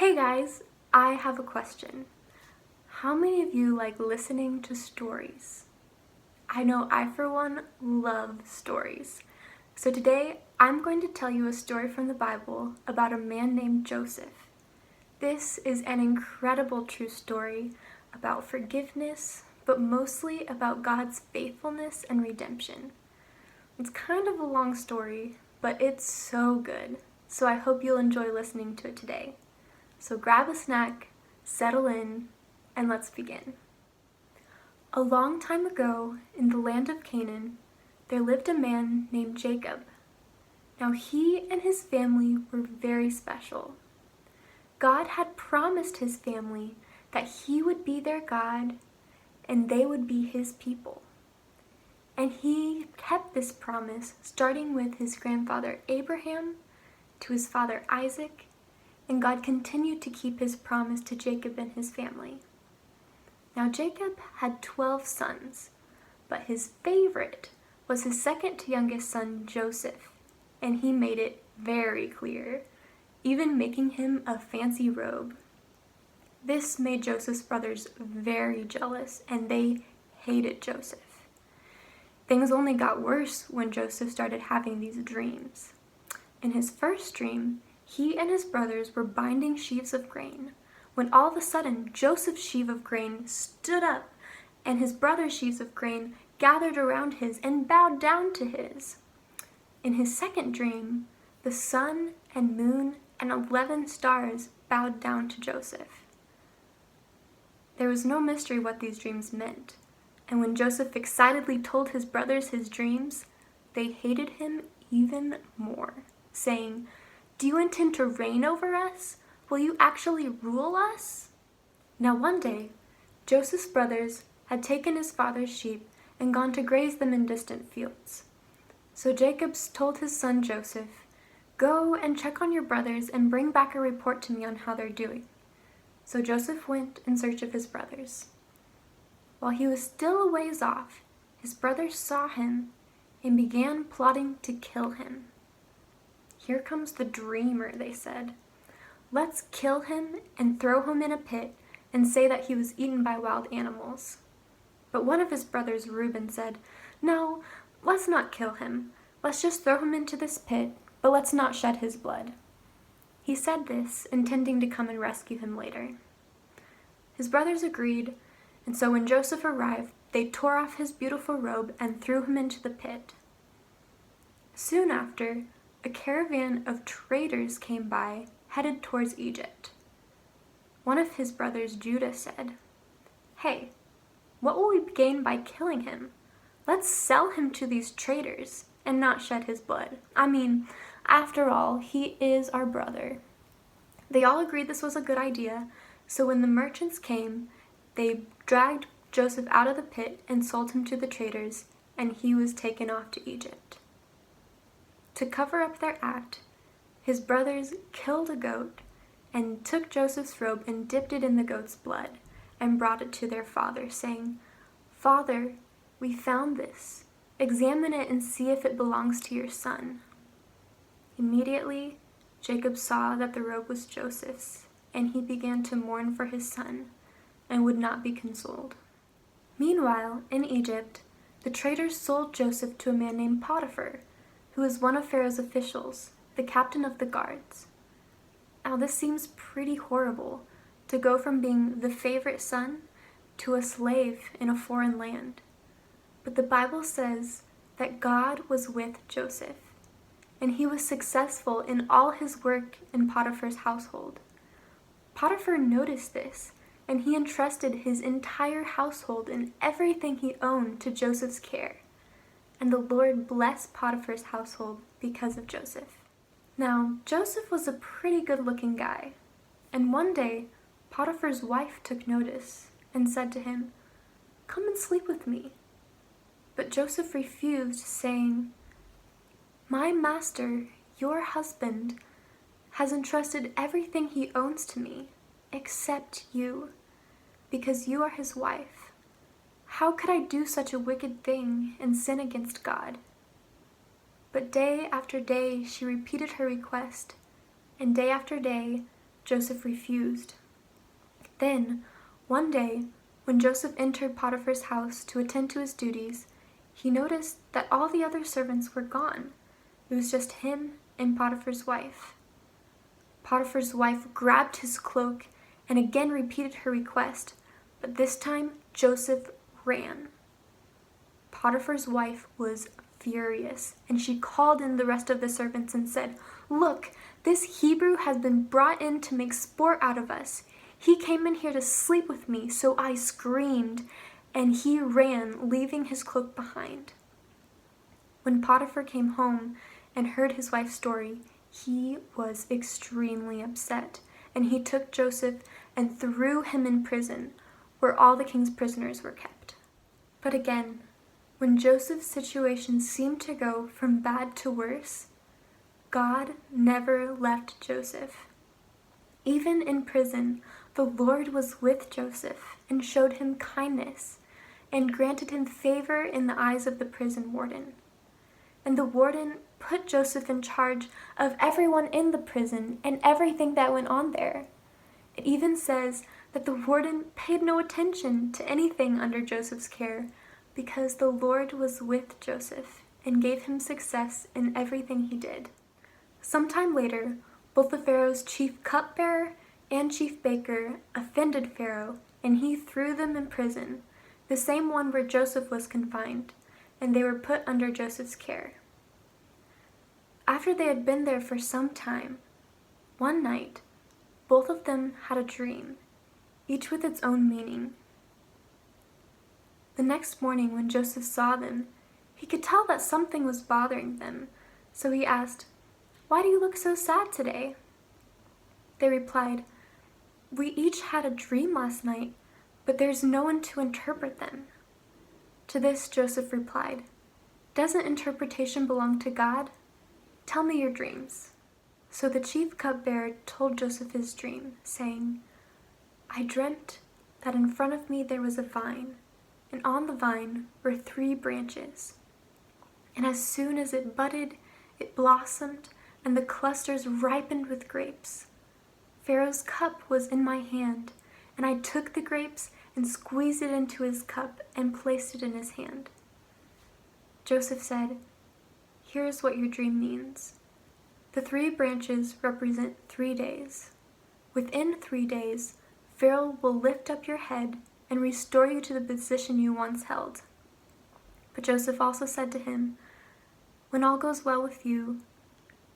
Hey guys, I have a question. How many of you like listening to stories? I know I, for one, love stories. So today I'm going to tell you a story from the Bible about a man named Joseph. This is an incredible true story about forgiveness, but mostly about God's faithfulness and redemption. It's kind of a long story, but it's so good. So I hope you'll enjoy listening to it today. So grab a snack, settle in, and let's begin. A long time ago, in the land of Canaan, there lived a man named Jacob. Now he and his family were very special. God had promised his family that he would be their God and they would be his people. And he kept this promise, starting with his grandfather Abraham to his father Isaac, and God continued to keep his promise to Jacob and his family. Now Jacob had 12 sons, but his favorite was his second to youngest son Joseph, and he made it very clear, even making him a fancy robe. This made Joseph's brothers very jealous, and they hated Joseph. Things only got worse when Joseph started having these dreams. In his first dream, he and his brothers were binding sheaves of grain, when all of a sudden Joseph's sheaf of grain stood up, and his brother's sheaves of grain gathered around his and bowed down to his. In his second dream, the sun and moon and 11 stars bowed down to Joseph. There was no mystery what these dreams meant, and when Joseph excitedly told his brothers his dreams, they hated him even more, saying, "Do you intend to reign over us? Will you actually rule us?" Now one day, Joseph's brothers had taken his father's sheep and gone to graze them in distant fields. So Jacob told his son Joseph, "Go and check on your brothers and bring back a report to me on how they're doing." So Joseph went in search of his brothers. While he was still a ways off, his brothers saw him and began plotting to kill him. "Here comes the dreamer," they said. "Let's kill him and throw him in a pit and say that he was eaten by wild animals." But one of his brothers, Reuben, said, "No, let's not kill him. Let's just throw him into this pit, but let's not shed his blood." He said this, intending to come and rescue him later. His brothers agreed, and so when Joseph arrived, they tore off his beautiful robe and threw him into the pit. Soon after, a caravan of traders came by, headed towards Egypt. One of his brothers, Judah, said, "Hey, what will we gain by killing him? Let's sell him to these traders and not shed his blood. After all, he is our brother." They all agreed this was a good idea, so when the merchants came, they dragged Joseph out of the pit and sold him to the traders, and he was taken off to Egypt. To cover up their act, his brothers killed a goat and took Joseph's robe and dipped it in the goat's blood and brought it to their father, saying, "Father, we found this. Examine it and see if it belongs to your son." Immediately, Jacob saw that the robe was Joseph's, and he began to mourn for his son and would not be consoled. Meanwhile, in Egypt, the traders sold Joseph to a man named Potiphar, who was one of Pharaoh's officials, the captain of the guards. Now this seems pretty horrible, to go from being the favorite son to a slave in a foreign land. But the Bible says that God was with Joseph, and he was successful in all his work in Potiphar's household. Potiphar noticed this, and he entrusted his entire household and everything he owned to Joseph's care. And the Lord blessed Potiphar's household because of Joseph. Now, Joseph was a pretty good-looking guy, and one day, Potiphar's wife took notice and said to him, "Come and sleep with me." But Joseph refused, saying, "My master, your husband, has entrusted everything he owns to me, except you, because you are his wife. How could I do such a wicked thing and sin against God?" But day after day she repeated her request, and day after day Joseph refused. Then, one day, when Joseph entered Potiphar's house to attend to his duties, he noticed that all the other servants were gone. It was just him and Potiphar's wife. Potiphar's wife grabbed his cloak and again repeated her request, but this time Joseph ran. Potiphar's wife was furious, and she called in the rest of the servants and said, "Look, this Hebrew has been brought in to make sport out of us. He came in here to sleep with me, so I screamed, and he ran, leaving his cloak behind." When Potiphar came home and heard his wife's story, he was extremely upset, and he took Joseph and threw him in prison, where all the king's prisoners were kept. But again, when Joseph's situation seemed to go from bad to worse, God never left Joseph. Even in prison, the Lord was with Joseph and showed him kindness and granted him favor in the eyes of the prison warden. And the warden put Joseph in charge of everyone in the prison and everything that went on there. It even says that the warden paid no attention to anything under Joseph's care because the Lord was with Joseph and gave him success in everything he did. Sometime later, both the Pharaoh's chief cupbearer and chief baker offended Pharaoh, and he threw them in prison, the same one where Joseph was confined, and they were put under Joseph's care. After they had been there for some time, one night, both of them had a dream, each with its own meaning. The next morning, when Joseph saw them, he could tell that something was bothering them, so he asked, "Why do you look so sad today?" They replied, "We each had a dream last night, but there's no one to interpret them." To this, Joseph replied, "Doesn't interpretation belong to God? Tell me your dreams." So the chief cupbearer told Joseph his dream, saying, "I dreamt that in front of me there was a vine, and on the vine were 3 branches. And as soon as it budded, it blossomed, and the clusters ripened with grapes. Pharaoh's cup was in my hand, and I took the grapes and squeezed it into his cup and placed it in his hand." Joseph said, "Here is what your dream means. The 3 branches represent 3 days. Within 3 days, Pharaoh will lift up your head and restore you to the position you once held." But Joseph also said to him, "When all goes well with you,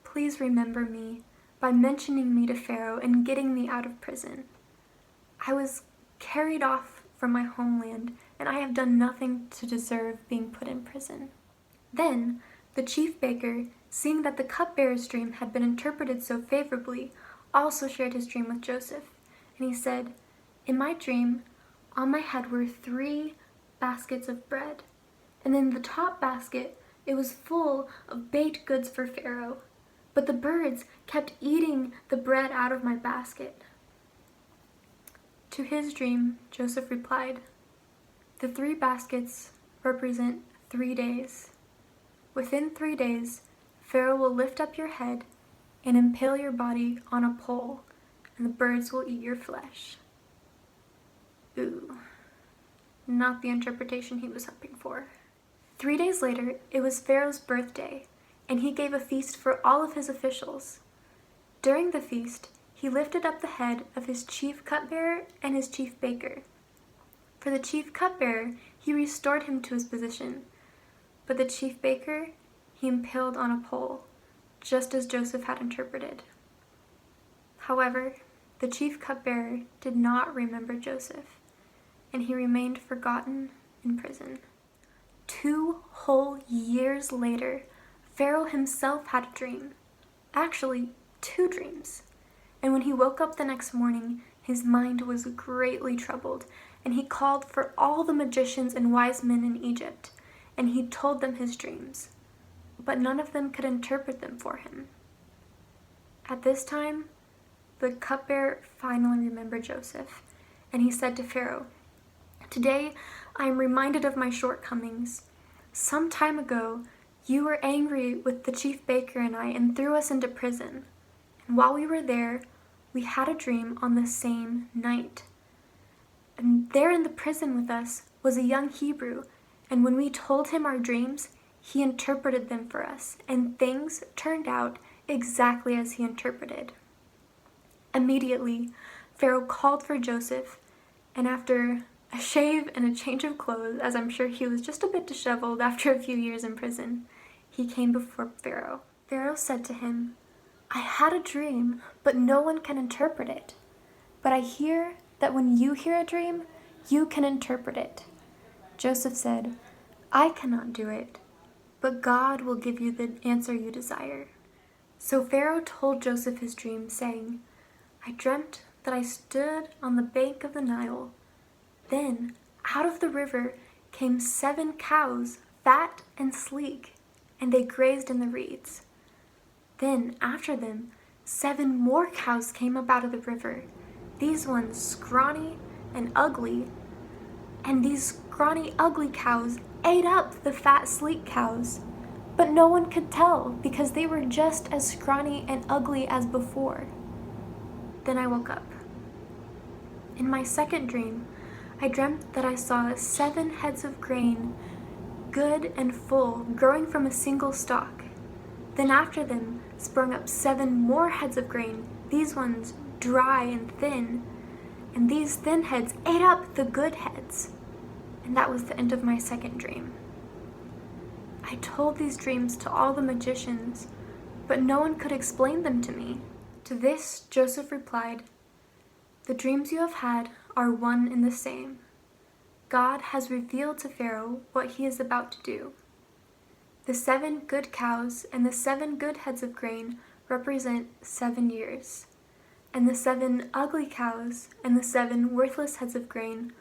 please remember me by mentioning me to Pharaoh and getting me out of prison. I was carried off from my homeland, and I have done nothing to deserve being put in prison." Then the chief baker, seeing that the cupbearer's dream had been interpreted so favorably, also shared his dream with Joseph, and he said, "In my dream, on my head were 3 baskets of bread, and in the top basket it was full of baked goods for Pharaoh, but the birds kept eating the bread out of my basket." To his dream, Joseph replied, "The 3 baskets represent 3 days. Within 3 days, Pharaoh will lift up your head and impale your body on a pole, and the birds will eat your flesh." Ooh, not the interpretation he was hoping for. 3 days later, it was Pharaoh's birthday, and he gave a feast for all of his officials. During the feast, he lifted up the head of his chief cupbearer and his chief baker. For the chief cupbearer, he restored him to his position, but the chief baker he impaled on a pole, just as Joseph had interpreted. However, the chief cupbearer did not remember Joseph, and he remained forgotten in prison. 2 whole years later, Pharaoh himself had a dream. Actually, 2 dreams. And when he woke up the next morning, his mind was greatly troubled, and he called for all the magicians and wise men in Egypt, and he told them his dreams. But none of them could interpret them for him. At this time, the cupbearer finally remembered Joseph, and he said to Pharaoh, "Today I am reminded of my shortcomings. Some time ago, you were angry with the chief baker and I and threw us into prison. And while we were there, we had a dream on the same night. And there in the prison with us was a young Hebrew, and when we told him our dreams, he interpreted them for us, and things turned out exactly as he interpreted. Immediately, Pharaoh called for Joseph, and after a shave and a change of clothes, as I'm sure he was just a bit disheveled after a few years in prison, he came before Pharaoh. Pharaoh said to him, "I had a dream, but no one can interpret it. But I hear that when you hear a dream, you can interpret it." Joseph said, "I cannot do it, but God will give you the answer you desire." So Pharaoh told Joseph his dream, saying, "I dreamt that I stood on the bank of the Nile. Then out of the river came 7 cows, fat and sleek, and they grazed in the reeds. Then after them 7 more cows came up out of the river, these ones scrawny and ugly, and these scrawny, ugly cows ate up the fat, sleek cows. But no one could tell because they were just as scrawny and ugly as before." Then I woke up. In my second dream, I dreamt that I saw 7 heads of grain, good and full, growing from a single stalk. Then after them sprung up 7 more heads of grain, these ones dry and thin, and these thin heads ate up the good heads. And that was the end of my second dream. I told these dreams to all the magicians, but no one could explain them to me. To this Joseph replied, "The dreams you have had are one and the same. God has revealed to Pharaoh what he is about to do. The 7 good cows and the 7 good heads of grain represent 7 years, and the 7 ugly cows and the 7 worthless heads of grain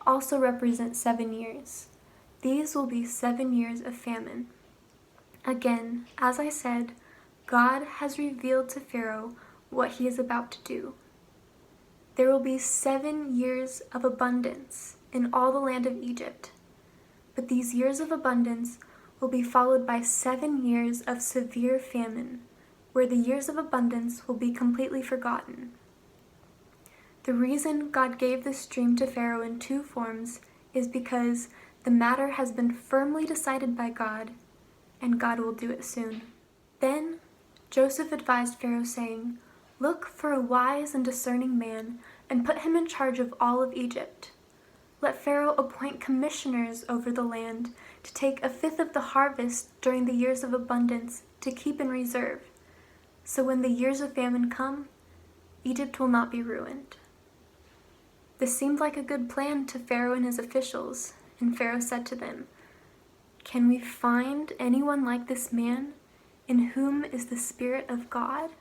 also represent 7 years. These will be 7 years of famine. Again, as I said, God has revealed to Pharaoh what he is about to do. There will be 7 years of abundance in all the land of Egypt, but these years of abundance will be followed by 7 years of severe famine, where the years of abundance will be completely forgotten." The reason God gave this dream to Pharaoh in 2 forms is because the matter has been firmly decided by God, and God will do it soon. Then Joseph advised Pharaoh, saying, "Look for a wise and discerning man, and put him in charge of all of Egypt. Let Pharaoh appoint commissioners over the land to take 1/5 of the harvest during the years of abundance to keep in reserve, so when the years of famine come, Egypt will not be ruined." This seemed like a good plan to Pharaoh and his officials, and Pharaoh said to them, "Can we find anyone like this man, in whom is the Spirit of God?"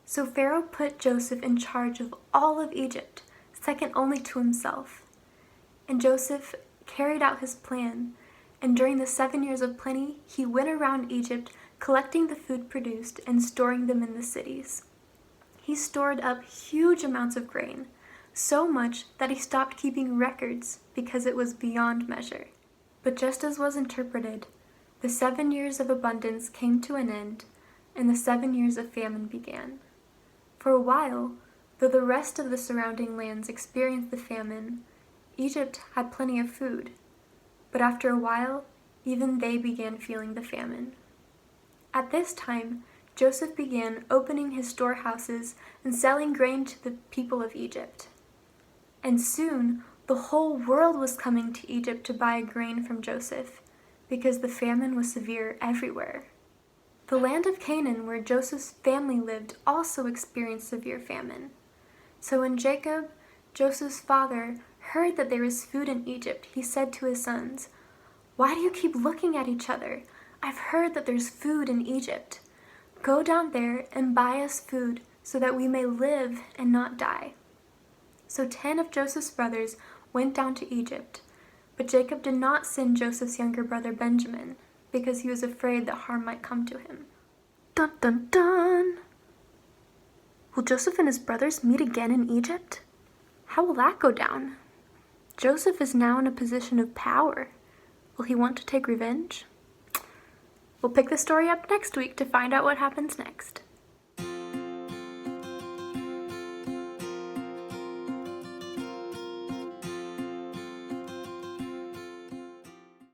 So Pharaoh put Joseph in charge of all of Egypt, second only to himself. And Joseph carried out his plan, and during the 7 years of plenty, he went around Egypt collecting the food produced and storing them in the cities. He stored up huge amounts of grain, so much that he stopped keeping records because it was beyond measure. But just as was interpreted, the 7 years of abundance came to an end, and the 7 years of famine began. For a while, though the rest of the surrounding lands experienced the famine, Egypt had plenty of food. But after a while, even they began feeling the famine. At this time, Joseph began opening his storehouses and selling grain to the people of Egypt. And soon, the whole world was coming to Egypt to buy grain from Joseph, because the famine was severe everywhere. The land of Canaan, where Joseph's family lived, also experienced severe famine. So when Jacob, Joseph's father, heard that there was food in Egypt, he said to his sons, "Why do you keep looking at each other? I've heard that there's food in Egypt. Go down there and buy us food so that we may live and not die." So 10 of Joseph's brothers went down to Egypt, but Jacob did not send Joseph's younger brother Benjamin, because he was afraid that harm might come to him. Dun dun dun! Will Joseph and his brothers meet again in Egypt? How will that go down? Joseph is now in a position of power. Will he want to take revenge? We'll pick the story up next week to find out what happens next.